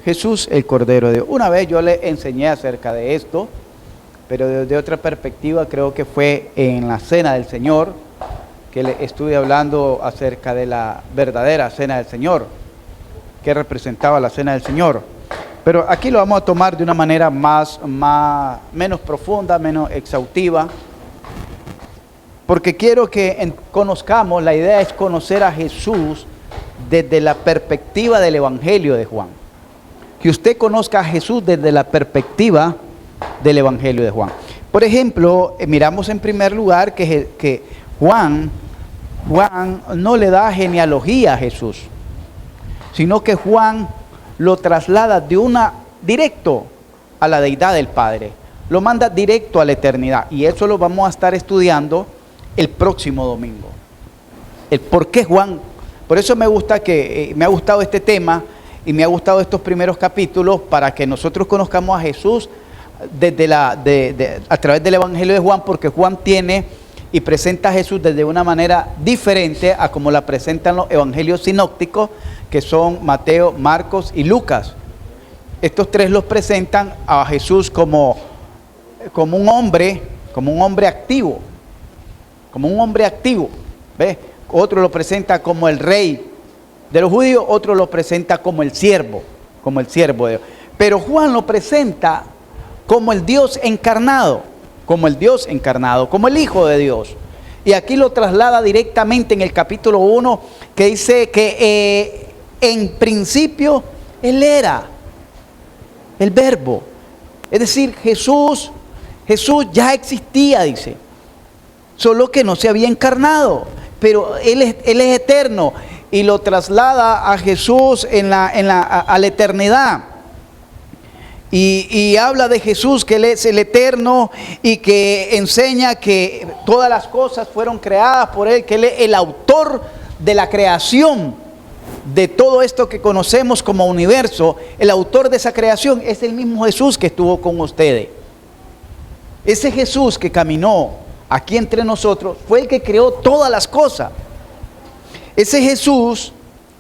Jesús, el Cordero de Dios. Una vez yo le enseñé acerca de esto, pero desde otra perspectiva, creo que fue en la Cena del Señor, que le estuve hablando acerca de la verdadera Cena del Señor, que representaba la Cena del Señor. Pero aquí lo vamos a tomar de una manera menos profunda, menos exhaustiva, porque quiero que conozcamos, la idea es conocer a Jesús desde la perspectiva del Evangelio de Juan. Que usted conozca a Jesús desde la perspectiva del Evangelio de Juan. Por ejemplo, miramos en primer lugar que Juan no le da genealogía a Jesús, sino que Juan lo traslada directo a la deidad del Padre, lo manda directo a la eternidad, y eso lo vamos a estar estudiando el próximo domingo. El por qué Juan, por eso me ha gustado este tema y me ha gustado estos primeros capítulos, para que nosotros conozcamos a Jesús a través del Evangelio de Juan, porque Juan tiene y presenta a Jesús desde una manera diferente a como la presentan los evangelios sinópticos, que son Mateo, Marcos y Lucas. Estos tres los presentan a Jesús como un hombre activo, ¿ves? Otro lo presenta como el rey de los judíos, otro lo presenta como el siervo de Dios. Pero Juan lo presenta como el Dios encarnado, como el Hijo de Dios. Y aquí lo traslada directamente en el capítulo 1, que dice que en principio Él era el Verbo. Es decir, Jesús ya existía, dice, solo que no se había encarnado, pero Él es eterno, y lo traslada a Jesús a la eternidad. Y habla de Jesús, que Él es el eterno, y que enseña que todas las cosas fueron creadas por Él, que Él es el autor de la creación, de todo esto que conocemos como universo. El autor de esa creación es el mismo Jesús que estuvo con ustedes. Ese Jesús que caminó aquí entre nosotros fue el que creó todas las cosas. Ese Jesús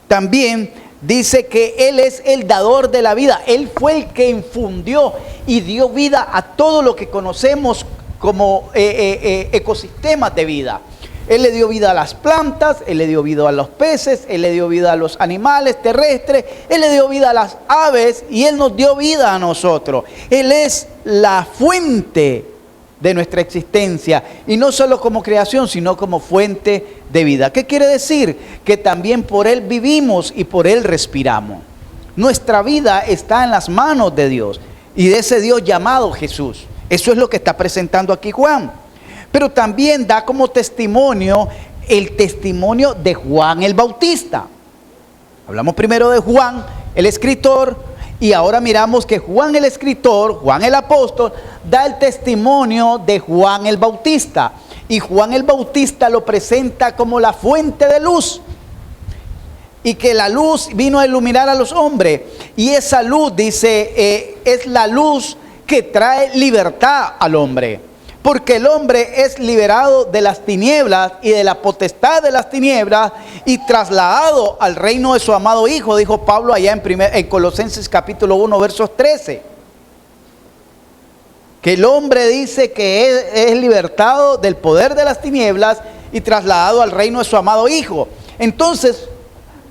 también dice que Él es el dador de la vida. Él fue el que infundió y dio vida a todo lo que conocemos como ecosistemas de vida. Él le dio vida a las plantas, Él le dio vida a los peces, Él le dio vida a los animales terrestres, Él le dio vida a las aves, y Él nos dio vida a nosotros. Él es la fuente de nuestra existencia, y no solo como creación, sino como fuente de vida. ¿Qué quiere decir? Que también por Él vivimos y por Él respiramos. Nuestra vida está en las manos de Dios y de ese Dios llamado Jesús. Eso es lo que está presentando aquí Juan. Pero también da como testimonio el testimonio de Juan el Bautista. Hablamos primero de Juan el escritor, y ahora miramos que Juan el escritor, Juan el apóstol, da el testimonio de Juan el Bautista. Y Juan el Bautista lo presenta como la fuente de luz, y que la luz vino a iluminar a los hombres. Y esa luz, dice, es la luz que trae libertad al hombre. Porque el hombre es liberado de las tinieblas y de la potestad de las tinieblas, y trasladado al reino de su amado Hijo, dijo Pablo allá en Colosenses capítulo 1, versos 13. Que el hombre dice que es libertado del poder de las tinieblas y trasladado al reino de su amado Hijo. Entonces,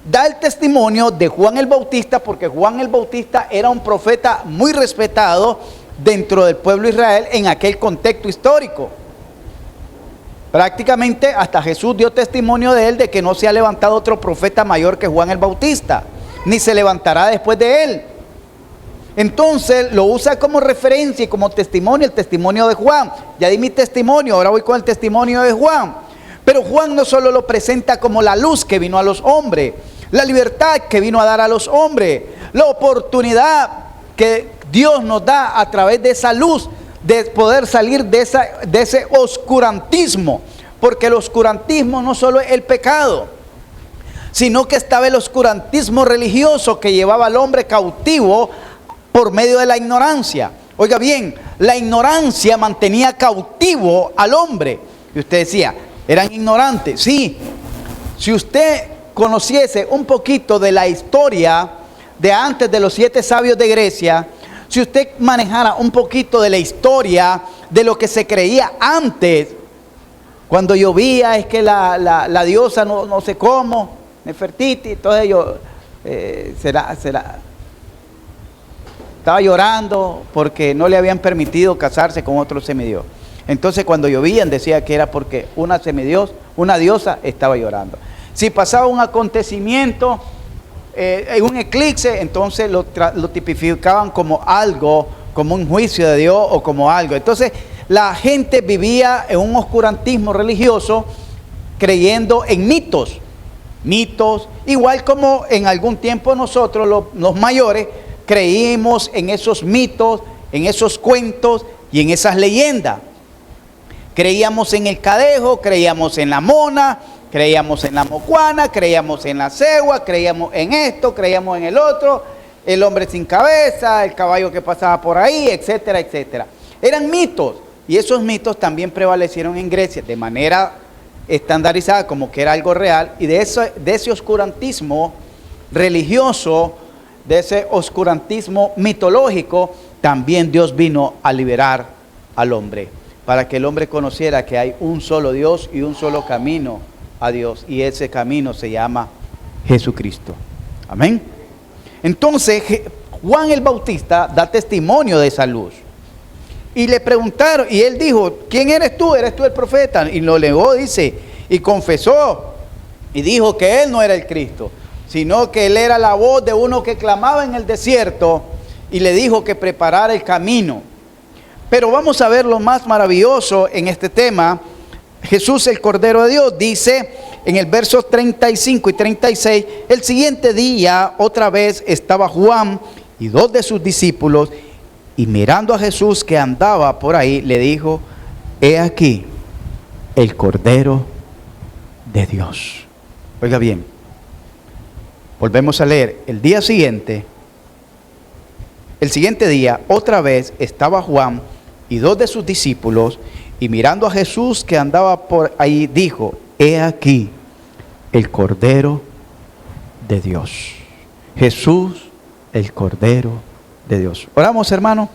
da el testimonio de Juan el Bautista, porque Juan el Bautista era un profeta muy respetado dentro del pueblo de Israel en aquel contexto histórico. Prácticamente hasta Jesús dio testimonio de él, de que no se ha levantado otro profeta mayor que Juan el Bautista, ni se levantará después de él. Entonces lo usa como referencia y como testimonio, el testimonio de Juan. Ya di mi testimonio, ahora voy con el testimonio de Juan. Pero Juan no solo lo presenta como la luz que vino a los hombres, la libertad que vino a dar a los hombres, la oportunidad que Dios nos da a través de esa luz, de poder salir de ese oscurantismo. Porque el oscurantismo no solo es el pecado, sino que estaba el oscurantismo religioso que llevaba al hombre cautivo por medio de la ignorancia. Oiga bien, la ignorancia mantenía cautivo al hombre. Y usted decía, ¿eran ignorantes? Sí. Si usted conociese un poquito de la historia de antes de los 7 sabios de Grecia, si usted manejara un poquito de la historia de lo que se creía antes, cuando llovía es que la diosa no sé cómo, Nefertiti, entonces ellos estaba llorando porque no le habían permitido casarse con otro semidios. Entonces cuando llovían decía que era porque una diosa estaba llorando. Si pasaba un acontecimiento, un eclipse, entonces lo tipificaban como algo, como un juicio de Dios o como algo. Entonces la gente vivía en un oscurantismo religioso creyendo en mitos, igual como en algún tiempo nosotros los mayores creímos en esos mitos, en esos cuentos y en esas leyendas. Creíamos en el cadejo, creíamos en la mona, creíamos en la mocuana, creíamos en la cegua, creíamos en esto, creíamos en el otro, el hombre sin cabeza, el caballo que pasaba por ahí, etcétera, etcétera. Eran mitos, y esos mitos también prevalecieron en Grecia de manera estandarizada, como que era algo real, y de ese oscurantismo religioso, de ese oscurantismo mitológico, también Dios vino a liberar al hombre, para que el hombre conociera que hay un solo Dios y un solo camino a Dios, y ese camino se llama Jesucristo. Amén. Entonces Juan el Bautista da testimonio de esa luz, y le preguntaron, y él dijo: ¿quién eres tú? ¿Eres tú el profeta? Y lo negó, dice, y confesó, y dijo que él no era el Cristo, sino que él era la voz de uno que clamaba en el desierto, y le dijo que preparara el camino. Pero vamos a ver lo más maravilloso en este tema. Jesús, el Cordero de Dios, dice en el verso 35 y 36, el siguiente día otra vez estaba Juan y 2 de sus discípulos, y mirando a Jesús que andaba por ahí, le dijo: he aquí el Cordero de Dios. Oiga bien, volvemos a leer. El siguiente día otra vez estaba Juan y 2 de sus discípulos, y mirando a Jesús que andaba por ahí, dijo: he aquí el Cordero de Dios. Jesús, el Cordero de Dios. Oramos, hermano.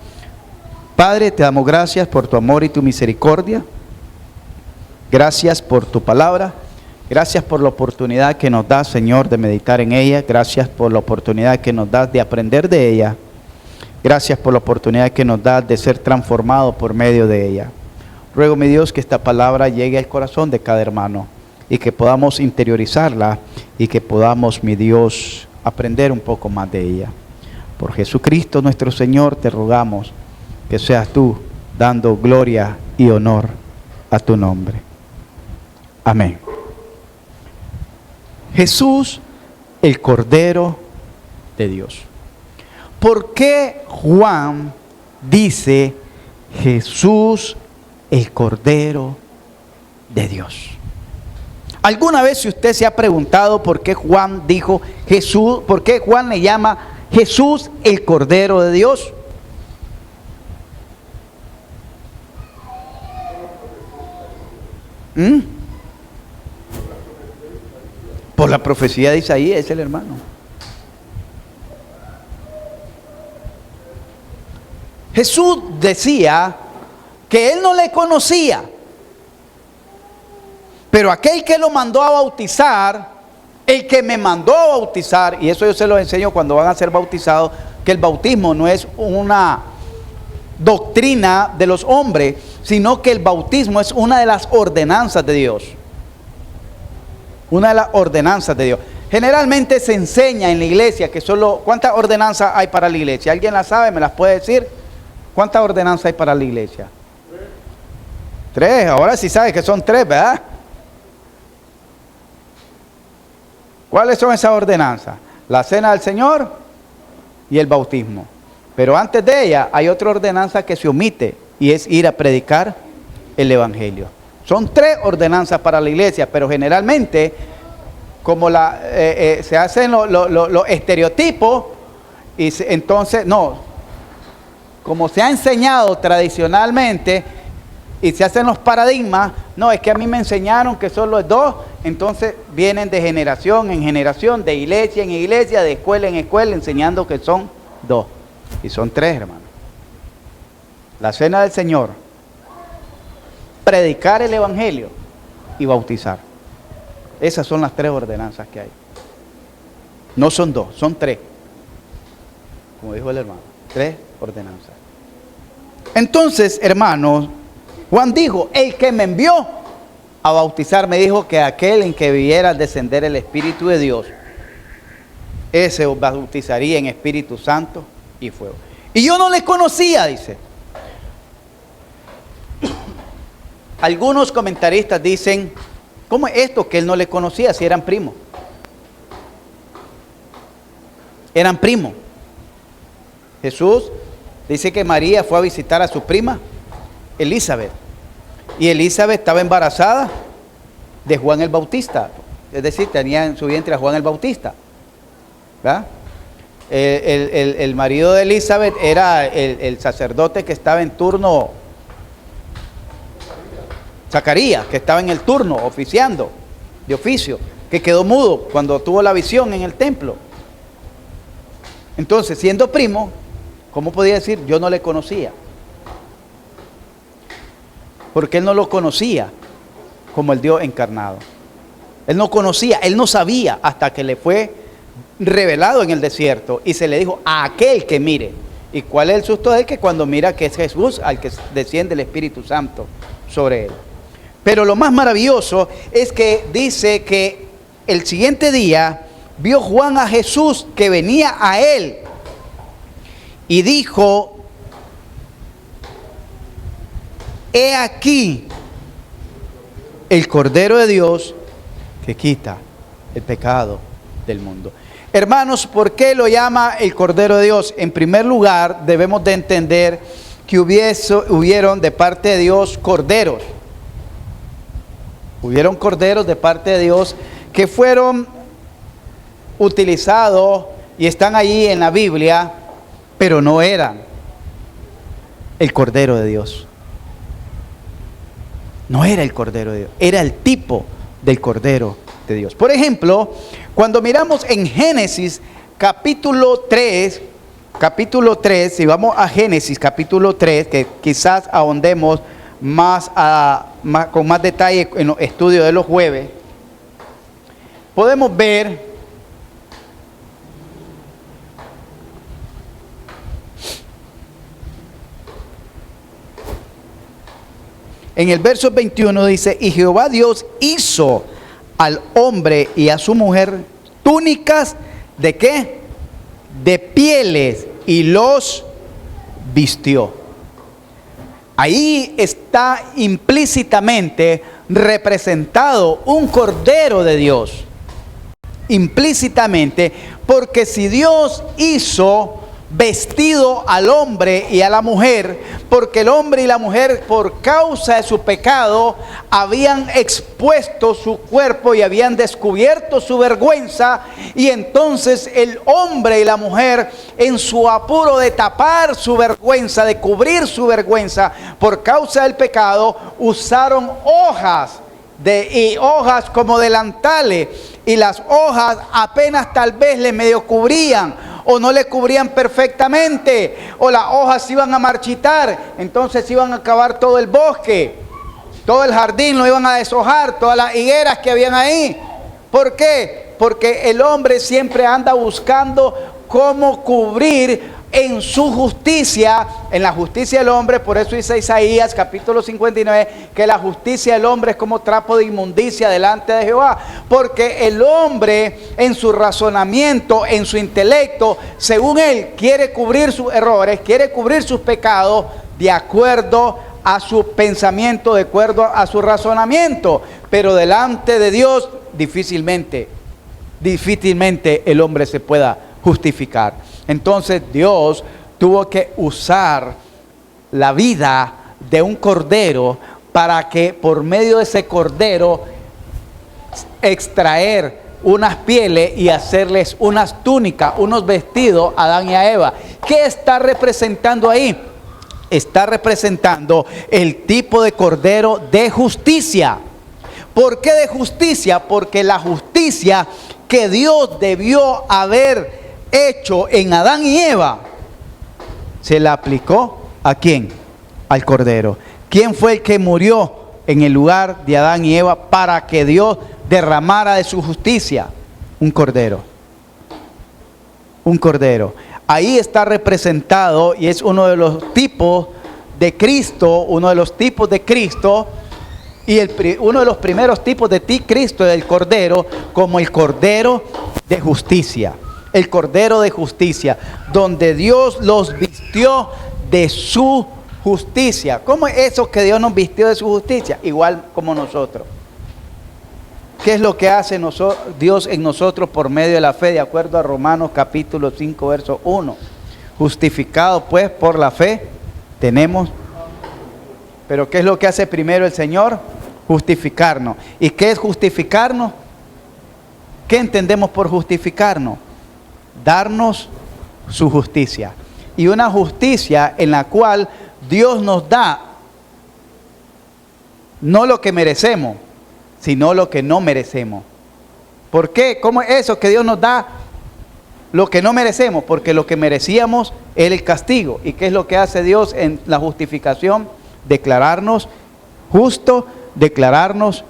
Padre, te damos gracias por tu amor y tu misericordia. Gracias por tu palabra. Gracias por la oportunidad que nos das, Señor, de meditar en ella. Gracias por la oportunidad que nos das de aprender de ella. Gracias por la oportunidad que nos das de ser transformados por medio de ella. Ruego, mi Dios, que esta palabra llegue al corazón de cada hermano y que podamos interiorizarla y que podamos, mi Dios, aprender un poco más de ella. Por Jesucristo nuestro Señor te rogamos que seas tú dando gloria y honor a tu nombre. Amén. Jesús, el Cordero de Dios. ¿Por qué Juan dice Jesús, el Cordero de Dios? ¿Alguna vez si usted se ha preguntado por qué Juan dijo Jesús, por qué Juan le llama Jesús el Cordero de Dios? Por la profecía de Isaías, es el hermano. Jesús decía que él no le conocía, pero aquel que lo mandó a bautizar, el que me mandó a bautizar, y eso yo se lo enseño cuando van a ser bautizados, que el bautismo no es una doctrina de los hombres, sino que el bautismo es una de las ordenanzas de Dios. Una de las ordenanzas de Dios. Generalmente se enseña en la iglesia que solo... ¿Cuántas ordenanzas hay para la iglesia? ¿Alguien las sabe? ¿Me las puede decir? ¿Cuántas ordenanzas hay para la iglesia? 3. Ahora sí sabe que son 3, ¿verdad? ¿Cuáles son esas ordenanzas? La cena del Señor y el bautismo. Pero antes de ella hay otra ordenanza que se omite, y es ir a predicar el evangelio. Son 3 ordenanzas para la iglesia, pero generalmente, como se hacen los estereotipos, y entonces, no, como se ha enseñado tradicionalmente, y se hacen los paradigmas, No, es que a mí me enseñaron que solo es dos, entonces vienen de generación en generación, de iglesia en iglesia, de escuela en escuela, enseñando que son dos. Y son tres, hermano. La cena del Señor, predicar el Evangelio y bautizar. Esas son las tres ordenanzas que hay. No son dos, son tres. Como dijo el hermano, tres ordenanzas. Entonces, hermanos, Juan dijo, el que me envió a bautizar me dijo que aquel en que viera al descender el Espíritu de Dios, ese os bautizaría en Espíritu Santo y fuego. Y yo no les conocía, dice. Algunos comentaristas dicen, ¿cómo es esto que él no le conocía si eran primos? Eran primos. Jesús dice que María fue a visitar a su prima Elizabeth. Y Elizabeth estaba embarazada de Juan el Bautista. Es decir, tenía en su vientre a Juan el Bautista. ¿Verdad? El marido de Elizabeth era el sacerdote que estaba en turno, Zacarías, que estaba en el turno, oficiando, de oficio, que quedó mudo cuando tuvo la visión en el templo. Entonces, siendo primo, ¿cómo podía decir? Yo no le conocía. Porque él no lo conocía como el Dios encarnado. Él no conocía, él no sabía hasta que le fue revelado en el desierto y se le dijo a aquel que mire. ¿Y cuál es el susto de él? Que cuando mira que es Jesús al que desciende el Espíritu Santo sobre él. Pero lo más maravilloso es que dice que el siguiente día vio Juan a Jesús que venía a él y dijo: he aquí el Cordero de Dios que quita el pecado del mundo. Hermanos, ¿por qué lo llama el Cordero de Dios? En primer lugar, debemos de entender que hubieron de parte de Dios corderos. Hubieron corderos de parte de Dios que fueron utilizados y están allí en la Biblia, pero no eran el Cordero de Dios. No era el Cordero de Dios, era el tipo del Cordero de Dios. Por ejemplo, cuando miramos en Génesis capítulo 3, si vamos a Génesis capítulo 3, que quizás ahondemos con más detalle en los estudios de los jueves, podemos ver en el verso 21 dice: y Jehová Dios hizo al hombre y a su mujer túnicas ¿de qué? De pieles, y los vistió. Ahí está implícitamente representado un Cordero de Dios. Implícitamente, porque si Dios hizo vestido al hombre y a la mujer, porque el hombre y la mujer por causa de su pecado habían expuesto su cuerpo y habían descubierto su vergüenza, y entonces el hombre y la mujer, en su apuro de tapar su vergüenza, de cubrir su vergüenza por causa del pecado, usaron hojas y hojas como delantales, y las hojas apenas tal vez le medio cubrían o no le cubrían perfectamente, o las hojas se iban a marchitar, entonces iban a acabar todo el bosque, todo el jardín lo iban a deshojar, todas las higueras que habían ahí. ¿Por qué? Porque el hombre siempre anda buscando cómo cubrir en su justicia, en la justicia del hombre. Por eso dice Isaías capítulo 59 que la justicia del hombre es como trapo de inmundicia delante de Jehová, porque el hombre en su razonamiento, en su intelecto, según él quiere cubrir sus errores, quiere cubrir sus pecados de acuerdo a su pensamiento, de acuerdo a su razonamiento, pero delante de Dios difícilmente el hombre se pueda justificar. Entonces Dios tuvo que usar la vida de un cordero para que por medio de ese cordero extraer unas pieles y hacerles unas túnicas, unos vestidos a Adán y a Eva. ¿Qué está representando ahí? está representando el tipo de cordero de justicia. ¿Por qué de justicia? Porque la justicia que Dios debió haber hecho en Adán y Eva, se la aplicó ¿a quién? Al cordero. ¿Quién fue el que murió en el lugar de Adán y Eva para que Dios derramara de su justicia? Un cordero. Un cordero. Ahí está representado y es uno de los tipos de Cristo, uno de los tipos de Cristo y uno de los primeros tipos de Cristo del cordero, como el cordero de justicia. El cordero de justicia, donde Dios los vistió de su justicia. ¿Cómo es eso que Dios nos vistió de su justicia? Igual como nosotros. ¿Qué es lo que hace Dios en nosotros por medio de la fe? De acuerdo a Romanos capítulo 5, verso 1. Justificados pues por la fe, tenemos. Pero ¿qué es lo que hace primero el Señor? Justificarnos. ¿Y qué es justificarnos? ¿Qué entendemos por justificarnos? Darnos su justicia. Y una justicia en la cual Dios nos da no lo que merecemos, sino lo que no merecemos. ¿Por qué? ¿Cómo es eso que Dios nos da lo que no merecemos? Porque lo que merecíamos era el castigo. ¿Y qué es lo que hace Dios en la justificación? Declararnos justo, declararnos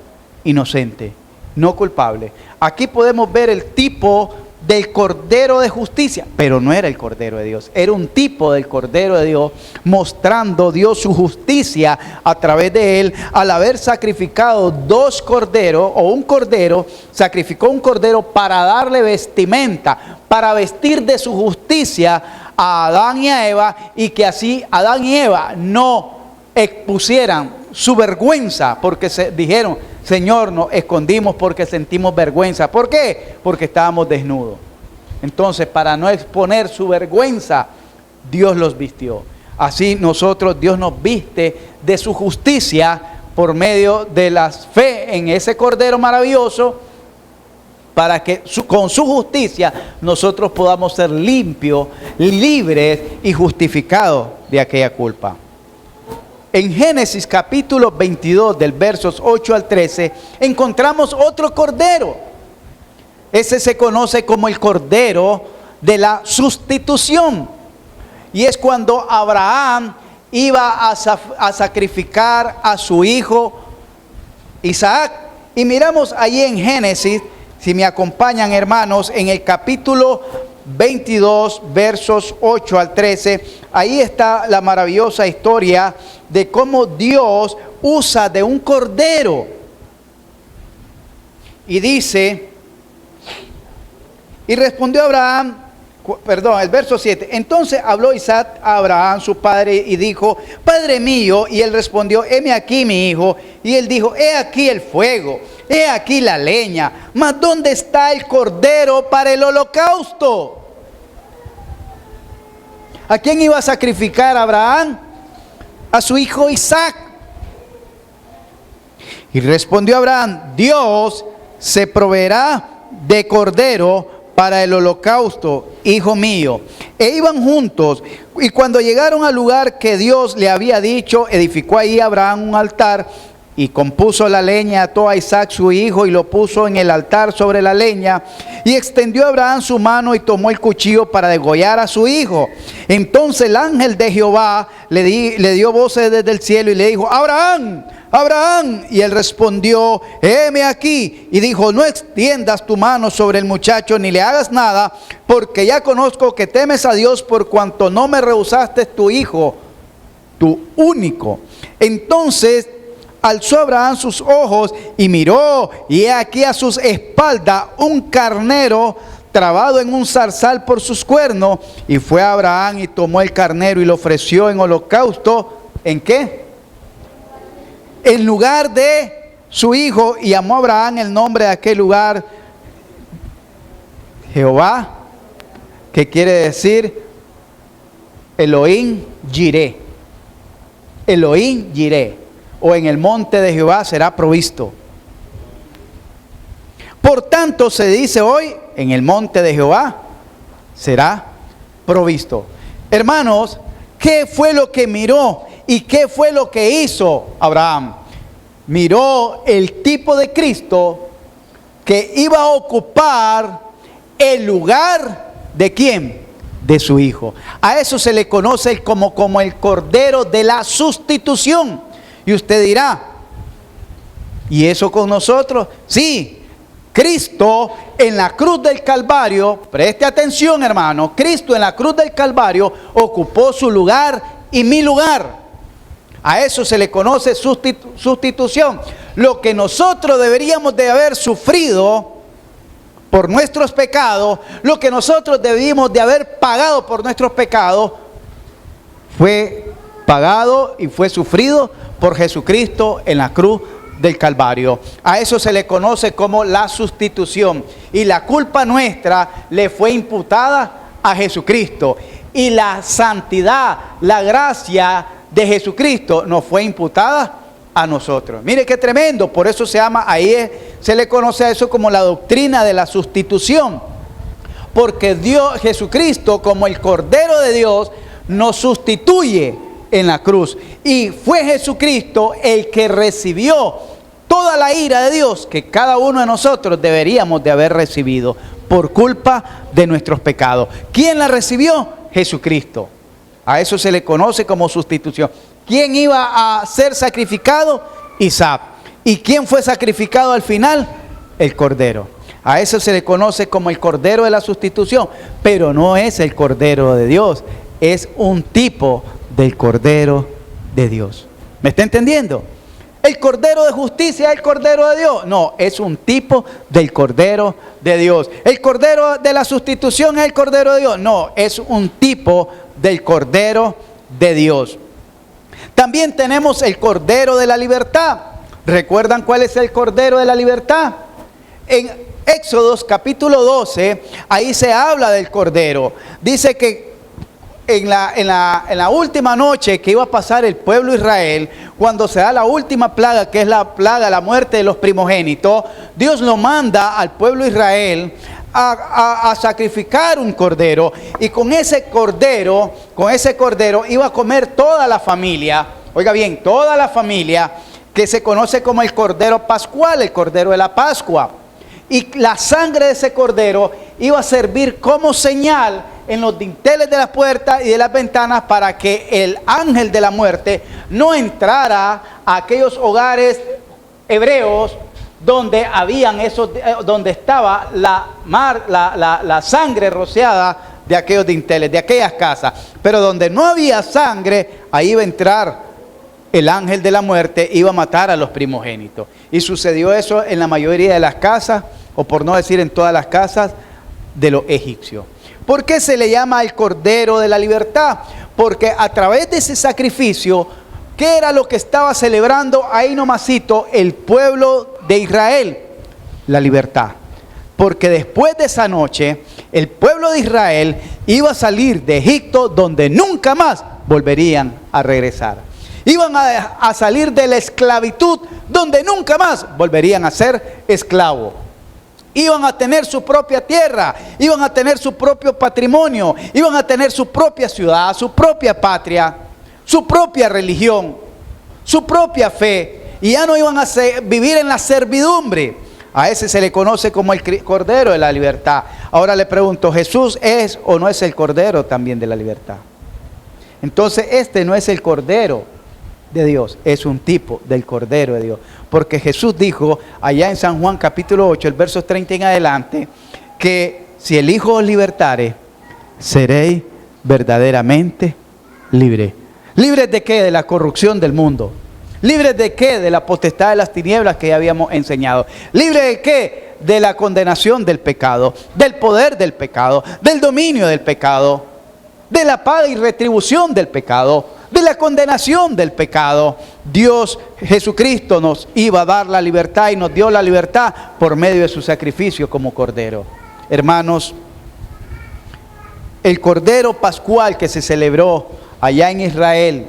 inocente, no culpable. Aquí podemos ver el tipo del cordero de justicia, pero no era el cordero de Dios, era un tipo del cordero de Dios, mostrando Dios su justicia a través de él, al haber sacrificado dos corderos, o un cordero, sacrificó un cordero para darle vestimenta, para vestir de su justicia a Adán y a Eva, y que así Adán y Eva no expusieran su vergüenza, porque se dijeron: Señor, nos escondimos porque sentimos vergüenza. ¿Por qué? Porque estábamos desnudos. Entonces, para no exponer su vergüenza, Dios los vistió. Así nosotros, Dios nos viste de su justicia por medio de la fe en ese cordero maravilloso, para que con su justicia nosotros podamos ser limpios, libres y justificados de aquella culpa. En Génesis capítulo 22, del versos 8 al 13, encontramos otro cordero. Ese se conoce como el cordero de la sustitución. Y es cuando Abraham iba a sacrificar a su hijo Isaac. Y miramos allí en Génesis, si me acompañan hermanos, en el capítulo 22, versos 8 al 13, ahí está la maravillosa historia de cómo Dios usa de un cordero. Y dice: y respondió Abraham, el verso 7, entonces habló Isaac a Abraham su padre y dijo: Padre mío. Y él respondió: heme aquí mi hijo. Y él dijo: he aquí el fuego, he aquí la leña, mas ¿dónde está el cordero para el holocausto? ¿A quién iba a sacrificar Abraham? A su hijo Isaac. Y respondió Abraham: Dios se proveerá de cordero para el holocausto, hijo mío. E iban juntos, y cuando llegaron al lugar que Dios le había dicho, edificó ahí Abraham un altar, y compuso la leña, ató a Isaac su hijo y lo puso en el altar sobre la leña. Y extendió Abraham su mano y tomó el cuchillo para degollar a su hijo. Entonces el ángel de Jehová le dio voces desde el cielo y le dijo: Abraham, Abraham. Y él respondió: heme aquí. Y dijo: no extiendas tu mano sobre el muchacho ni le hagas nada, porque ya conozco que temes a Dios, por cuanto no me rehusaste tu hijo, tu único. Entonces alzó Abraham sus ojos y miró, y he aquí a sus espaldas un carnero trabado en un zarzal por sus cuernos. Y fue Abraham y tomó el carnero y lo ofreció en holocausto. ¿En qué? En lugar de su hijo. Y llamó Abraham el nombre de aquel lugar Jehová, que quiere decir Elohim Jireh. Elohim Jireh. O en el monte de Jehová será provisto. Por tanto se dice hoy: en el monte de Jehová será provisto. Hermanos, ¿Qué fue lo que miró y qué fue lo que hizo Abraham? Miró el tipo de Cristo que iba a ocupar el lugar ¿de quién? De su hijo. A eso se le conoce como el Cordero de la sustitución. Y usted dirá, ¿y eso con nosotros? Sí, Cristo en la cruz del Calvario, preste atención hermano, Cristo en la cruz del Calvario ocupó su lugar y mi lugar. A eso se le conoce sustitución. Lo que nosotros deberíamos de haber sufrido por nuestros pecados, lo que nosotros debimos de haber pagado por nuestros pecados, fue pagado y fue sufrido por Jesucristo en la cruz del Calvario. A eso se le conoce como la sustitución. Y la culpa nuestra le fue imputada a Jesucristo. Y la santidad, la gracia de Jesucristo nos fue imputada a nosotros. Mire qué tremendo. Por eso se llama, se le conoce a eso como la doctrina de la sustitución. Porque Jesucristo, como el Cordero de Dios, nos sustituye en la cruz. Y fue Jesucristo el que recibió toda la ira de Dios que cada uno de nosotros deberíamos de haber recibido por culpa de nuestros pecados. ¿Quién la recibió? Jesucristo. A eso se le conoce como sustitución. ¿Quién iba a ser sacrificado? Isaac. ¿Y quién fue sacrificado al final? El Cordero. A eso se le conoce como el Cordero de la sustitución, pero no es el Cordero de Dios, es un tipo del Cordero de Dios. ¿Me está entendiendo? ¿El Cordero de justicia es el Cordero de Dios? No, es un tipo del Cordero de Dios. ¿El Cordero de la sustitución es el Cordero de Dios? No, es un tipo del Cordero de Dios. También tenemos el Cordero de la libertad. ¿Recuerdan cuál es el Cordero de la libertad? En Éxodos capítulo 12, ahí se habla del Cordero. Dice que en la última noche que iba a pasar el pueblo de Israel, cuando se da la última plaga, que es la plaga, la muerte de los primogénitos, Dios lo manda al pueblo de Israel a sacrificar un cordero, y con ese cordero iba a comer toda la familia. Oiga bien, toda la familia, que se conoce como el cordero pascual, el cordero de la Pascua. Y la sangre de ese cordero iba a servir como señal en los dinteles de las puertas y de las ventanas, para que el ángel de la muerte no entrara a aquellos hogares hebreos donde donde estaba la sangre rociada de aquellos dinteles, de aquellas casas. Pero donde no había sangre, ahí iba a entrar el ángel de la muerte, iba a matar a los primogénitos. Y sucedió eso en la mayoría de las casas, o por no decir en todas las casas de los egipcios. ¿Por qué se le llama el Cordero de la Libertad? Porque a través de ese sacrificio, ¿qué era lo que estaba celebrando ahí nomasito el pueblo de Israel? La libertad. Porque después de esa noche, el pueblo de Israel iba a salir de Egipto, donde nunca más volverían a regresar. Iban a salir de la esclavitud, donde nunca más volverían a ser esclavos. Iban a tener su propia tierra, iban a tener su propio patrimonio, iban a tener su propia ciudad, su propia patria, su propia religión, su propia fe, y ya no iban a vivir en la servidumbre. A ese se le conoce como el Cordero de la Libertad. Ahora le pregunto, ¿Jesús es o no es el Cordero también de la libertad? Entonces este no es el Cordero de Dios, es un tipo del Cordero de Dios. Porque Jesús dijo allá en San Juan capítulo 8, el verso 30 en adelante, que si el Hijo os libertare, seréis verdaderamente libres. ¿Libres de qué? De la corrupción del mundo. ¿Libres de qué? De la potestad de las tinieblas que ya habíamos enseñado. ¿Libres de qué? De la condenación del pecado, del poder del pecado, del dominio del pecado, de la paga y retribución del pecado, de la condenación del pecado. Dios, Jesucristo, nos iba a dar la libertad y nos dio la libertad por medio de su sacrificio como Cordero. Hermanos, el Cordero Pascual que se celebró allá en Israel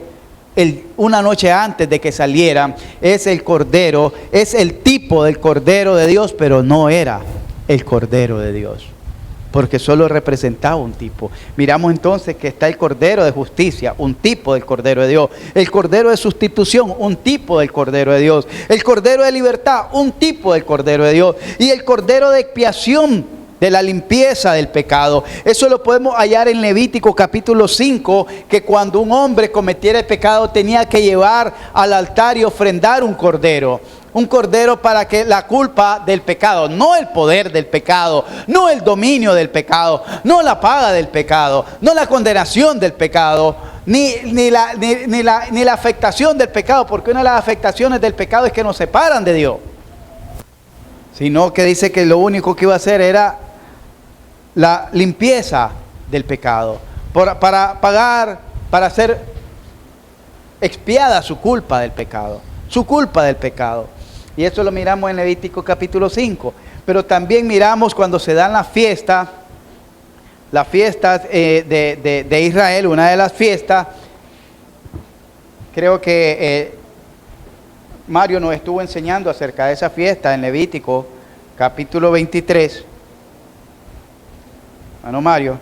una noche antes de que salieran, es el Cordero, es el tipo del Cordero de Dios, pero no era el Cordero de Dios. porque solo representaba un tipo. Miramos entonces que está el Cordero de Justicia, un tipo del Cordero de Dios. El Cordero de Sustitución, un tipo del Cordero de Dios. El Cordero de Libertad, un tipo del Cordero de Dios. Y el Cordero de Expiación, de la limpieza del pecado. Eso lo podemos hallar en Levítico capítulo 5, que cuando un hombre cometiera el pecado tenía que llevar al altar y ofrendar un cordero. Un cordero para que la culpa del pecado, no el poder del pecado, no el dominio del pecado, no la paga del pecado, no la condenación del pecado, ni la afectación del pecado, porque una de las afectaciones del pecado es que nos separan de Dios. Sino que dice que lo único que iba a hacer era la limpieza del pecado, para pagar, para hacer expiada su culpa del pecado, su culpa del pecado. Y eso lo miramos en Levítico capítulo 5. Pero también miramos cuando se dan las fiestas de Israel, una de las fiestas, creo que Mario nos estuvo enseñando acerca de esa fiesta en Levítico capítulo 23. Hermano Mario,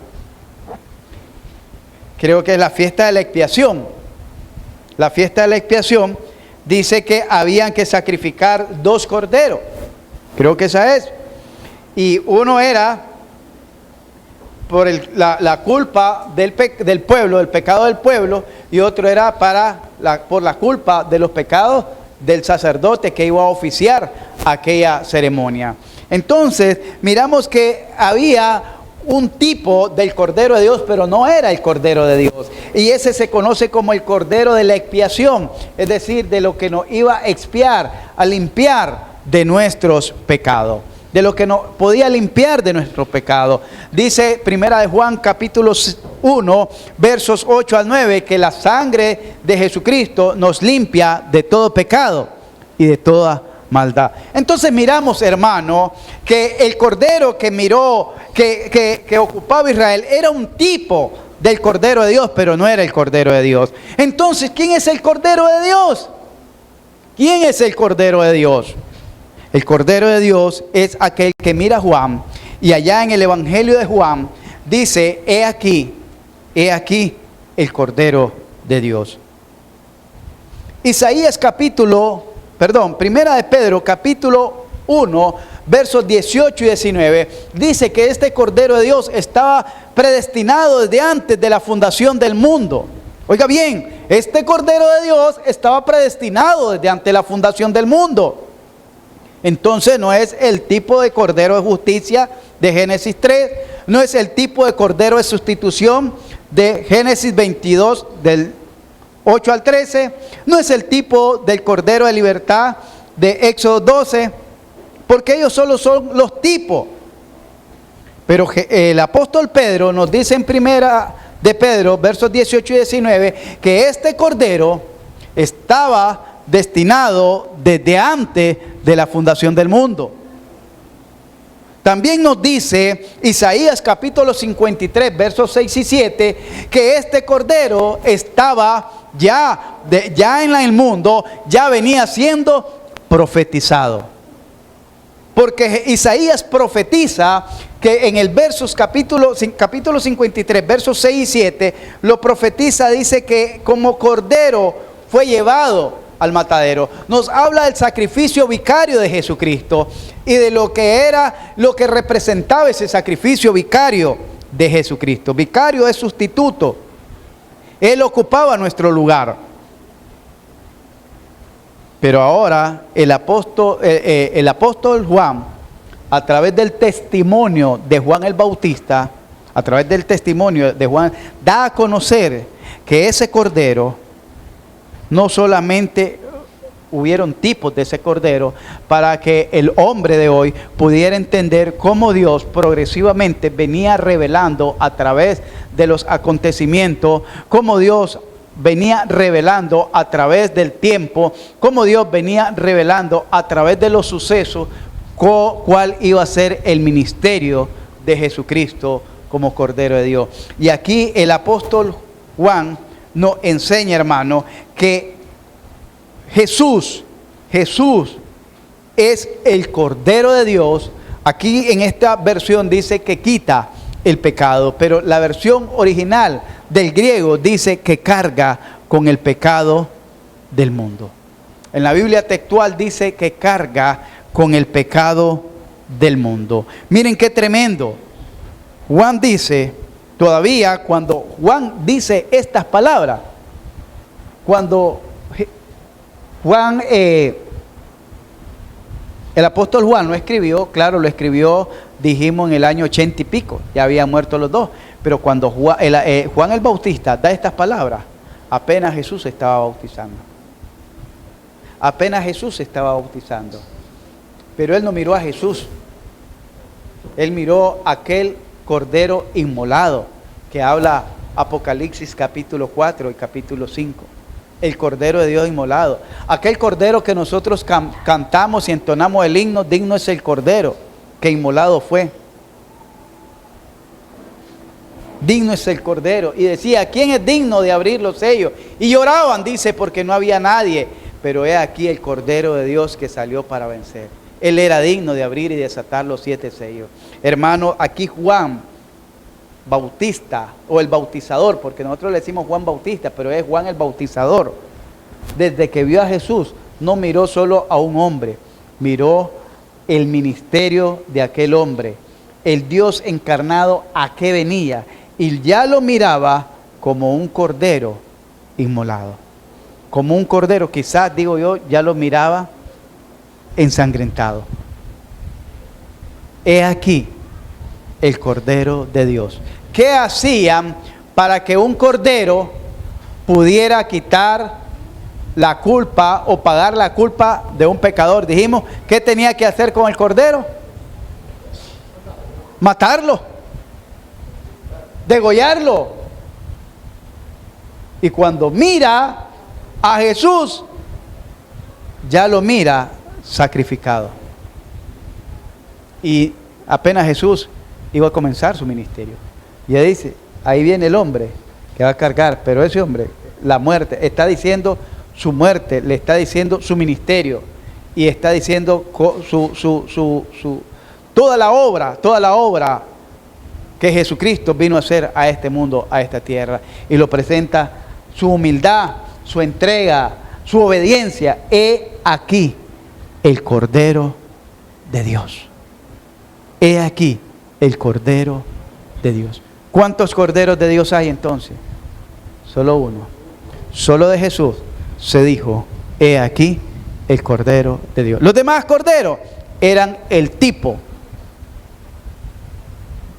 creo que es la fiesta de la expiación. La fiesta de la expiación dice que habían que sacrificar 2 corderos. Creo que esa es. Y uno era por la culpa del pueblo, del pecado del pueblo, y otro era por la culpa de los pecados del sacerdote que iba a oficiar aquella ceremonia. Entonces, miramos que había un tipo del Cordero de Dios, pero no era el Cordero de Dios. Y ese se conoce como el Cordero de la Expiación, es decir, de lo que nos iba a expiar, a limpiar de nuestros pecados, de lo que nos podía limpiar de nuestros pecados. Dice Primera de Juan capítulo 1, versos 8 al 9, que la sangre de Jesucristo nos limpia de todo pecado y de toda maldad. Entonces miramos, hermano, que el cordero que miró, que ocupaba Israel, era un tipo del Cordero de Dios, pero no era el Cordero de Dios. Entonces, ¿quién es el Cordero de Dios? ¿Quién es el Cordero de Dios? El Cordero de Dios es aquel que mira a Juan, y allá en el Evangelio de Juan dice: he aquí el Cordero de Dios. Primera de Pedro capítulo 1, versos 18 y 19, dice que este Cordero de Dios estaba predestinado desde antes de la fundación del mundo. Oiga bien, este Cordero de Dios estaba predestinado desde antes de la fundación del mundo. Entonces no es el tipo de Cordero de Justicia de Génesis 3, no es el tipo de Cordero de Sustitución de Génesis 22 del 8 al 13, no es el tipo del Cordero de Libertad de Éxodo 12, porque ellos solo son los tipos. Pero el apóstol Pedro nos dice en Primera de Pedro, versos 18 y 19, que este Cordero estaba destinado desde antes de la fundación del mundo. También nos dice Isaías capítulo 53, versos 6 y 7, que este Cordero estaba ya en el mundo, ya venía siendo profetizado. Porque Isaías profetiza que en el capítulo 53, versos 6 y 7, lo profetiza, dice que como Cordero fue llevado al matadero. Nos habla del sacrificio vicario de Jesucristo y de lo que representaba ese sacrificio vicario de Jesucristo. Vicario es sustituto. Él ocupaba nuestro lugar. Pero ahora el apóstol Juan, a través del testimonio de Juan el Bautista, da a conocer que ese Cordero, no solamente hubieron tipos de ese Cordero, para que el hombre de hoy pudiera entender cómo Dios progresivamente venía revelando a través de los acontecimientos, cómo Dios venía revelando a través del tiempo, cómo Dios venía revelando a través de los sucesos, cuál iba a ser el ministerio de Jesucristo como Cordero de Dios. Y aquí el apóstol Juan nos enseña, hermano, que Jesús es el Cordero de Dios. Aquí en esta versión dice que quita el pecado, pero la versión original del griego dice que carga con el pecado del mundo. En la Biblia textual dice que carga con el pecado del mundo. Miren qué tremendo. Juan dice, todavía cuando Juan dice estas palabras, cuando Juan, el apóstol Juan lo escribió, claro, lo escribió, dijimos, en el año 80 y pico, ya habían muerto los dos, pero cuando Juan el Bautista da estas palabras, apenas Jesús estaba bautizando. Apenas Jesús estaba bautizando. Pero él no miró a Jesús, él miró a aquel cordero inmolado que habla Apocalipsis capítulo 4 y capítulo 5. El cordero de Dios inmolado. Aquel cordero que nosotros cantamos y entonamos el himno, digno es el cordero que inmolado fue. Digno es el cordero. Y decía, ¿quién es digno de abrir los sellos? Y lloraban, dice, porque no había nadie. Pero he aquí el cordero de Dios que salió para vencer. Él era digno de abrir y desatar los 7 sellos. Hermano, aquí Juan Bautista, o el bautizador, porque nosotros le decimos Juan Bautista, pero es Juan el bautizador. Desde que vio a Jesús, no miró solo a un hombre, miró el ministerio de aquel hombre, el Dios encarnado a qué venía, y ya lo miraba como un cordero inmolado. Como un cordero, quizás, digo yo, ya lo miraba ensangrentado. He aquí el Cordero de Dios. ¿Qué hacían para que un cordero pudiera quitar la culpa o pagar la culpa de un pecador? Dijimos, ¿qué tenía que hacer con el cordero? Matarlo, degollarlo. Y cuando mira a Jesús, ya lo mira sacrificado. Y apenas Jesús iba a comenzar su ministerio, y él dice, ahí viene el hombre que va a cargar, pero ese hombre, la muerte, está diciendo su muerte, le está diciendo su ministerio, y está diciendo toda la obra que Jesucristo vino a hacer a este mundo, a esta tierra, y lo presenta su humildad, su entrega, su obediencia. He aquí el Cordero de Dios. He aquí el Cordero de Dios. ¿Cuántos corderos de Dios hay entonces? Solo uno. Solo de Jesús se dijo, he aquí el Cordero de Dios. Los demás corderos eran el tipo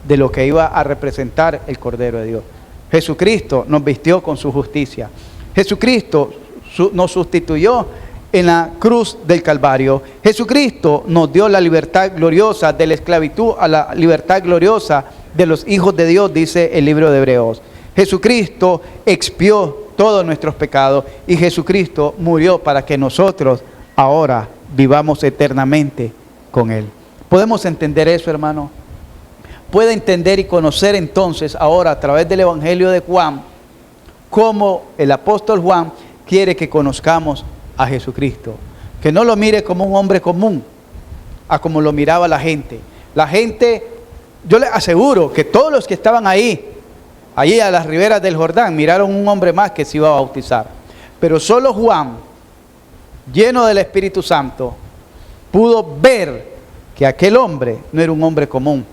de lo que iba a representar el Cordero de Dios. Jesucristo nos vistió con su justicia. Jesucristo nos sustituyó en la cruz del Calvario. Jesucristo nos dio la libertad gloriosa de la esclavitud a la libertad gloriosa de los hijos de Dios, dice el libro de Hebreos. Jesucristo expió todos nuestros pecados y Jesucristo murió para que nosotros ahora vivamos eternamente con Él. ¿Podemos entender eso, hermano? Puede entender y conocer entonces ahora a través del Evangelio de Juan cómo el apóstol Juan quiere que conozcamos a Jesucristo, que no lo mire como un hombre común, a como lo miraba la gente. La gente, yo les aseguro que todos los que estaban allí a las riberas del Jordán, miraron un hombre más que se iba a bautizar. Pero solo Juan, lleno del Espíritu Santo, pudo ver que aquel hombre no era un hombre común,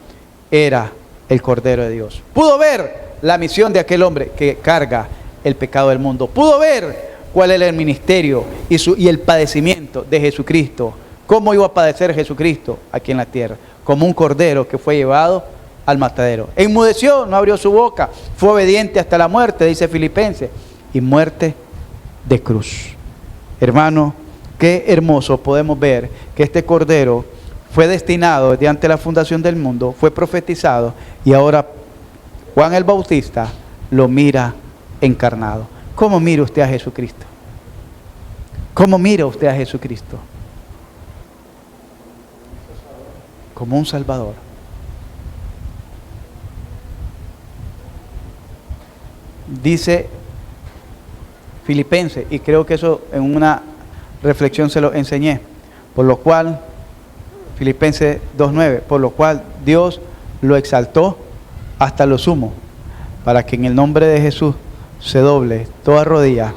era el Cordero de Dios. Pudo ver la misión de aquel hombre que carga el pecado del mundo. Pudo ver cuál era el ministerio y el padecimiento de Jesucristo. ¿Cómo iba a padecer Jesucristo aquí en la tierra? Como un cordero que fue llevado al matadero. Enmudeció, no abrió su boca, fue obediente hasta la muerte, dice Filipenses, y muerte de cruz. Hermano, qué hermoso podemos ver que este cordero fue destinado desde antes de la fundación del mundo, fue profetizado, y ahora Juan el Bautista lo mira encarnado. ¿Cómo mira usted a Jesucristo? ¿Cómo mira usted a Jesucristo? Como un Salvador. Dice Filipenses, y creo que eso en una reflexión se lo enseñé, por lo cual, Filipenses 2:9, por lo cual Dios lo exaltó hasta lo sumo, para que en el nombre de Jesús se doble toda rodilla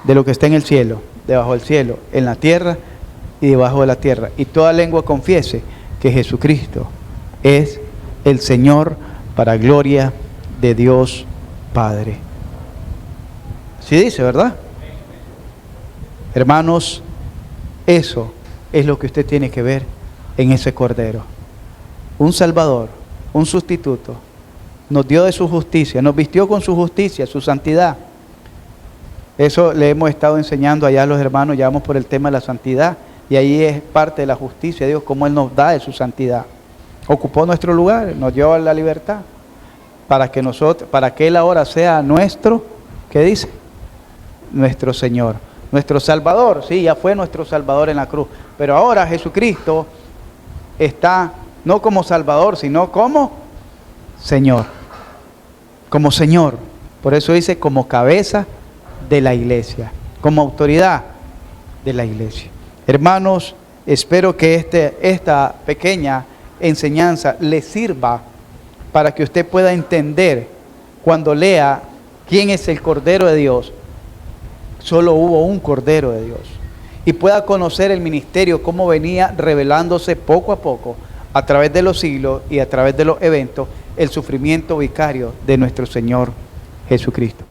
de lo que está en el cielo, debajo del cielo, en la tierra y debajo de la tierra, y toda lengua confiese que Jesucristo es el Señor, para gloria de Dios Padre. Así dice, ¿verdad? Hermanos, eso es lo que usted tiene que ver en ese Cordero. Un Salvador, un sustituto, nos dio de su justicia, nos vistió con su justicia, su santidad. Eso le hemos estado enseñando allá a los hermanos, ya vamos por el tema de la santidad, y ahí es parte de la justicia de Dios, como Él nos da de su santidad. Ocupó nuestro lugar, nos dio la libertad, para que Él ahora sea nuestro, ¿qué dice? Nuestro Señor, nuestro Salvador. Sí, ya fue nuestro Salvador en la cruz, pero ahora Jesucristo está no como Salvador, sino como Señor, como Señor. Por eso dice como cabeza de la iglesia, como autoridad de la iglesia. Hermanos, espero que esta pequeña enseñanza le sirva para que usted pueda entender, cuando lea quién es el Cordero de Dios. Solo hubo un Cordero de Dios, y pueda conocer el ministerio, cómo venía revelándose poco a poco a través de los siglos y a través de los eventos, el sufrimiento vicario de nuestro Señor Jesucristo.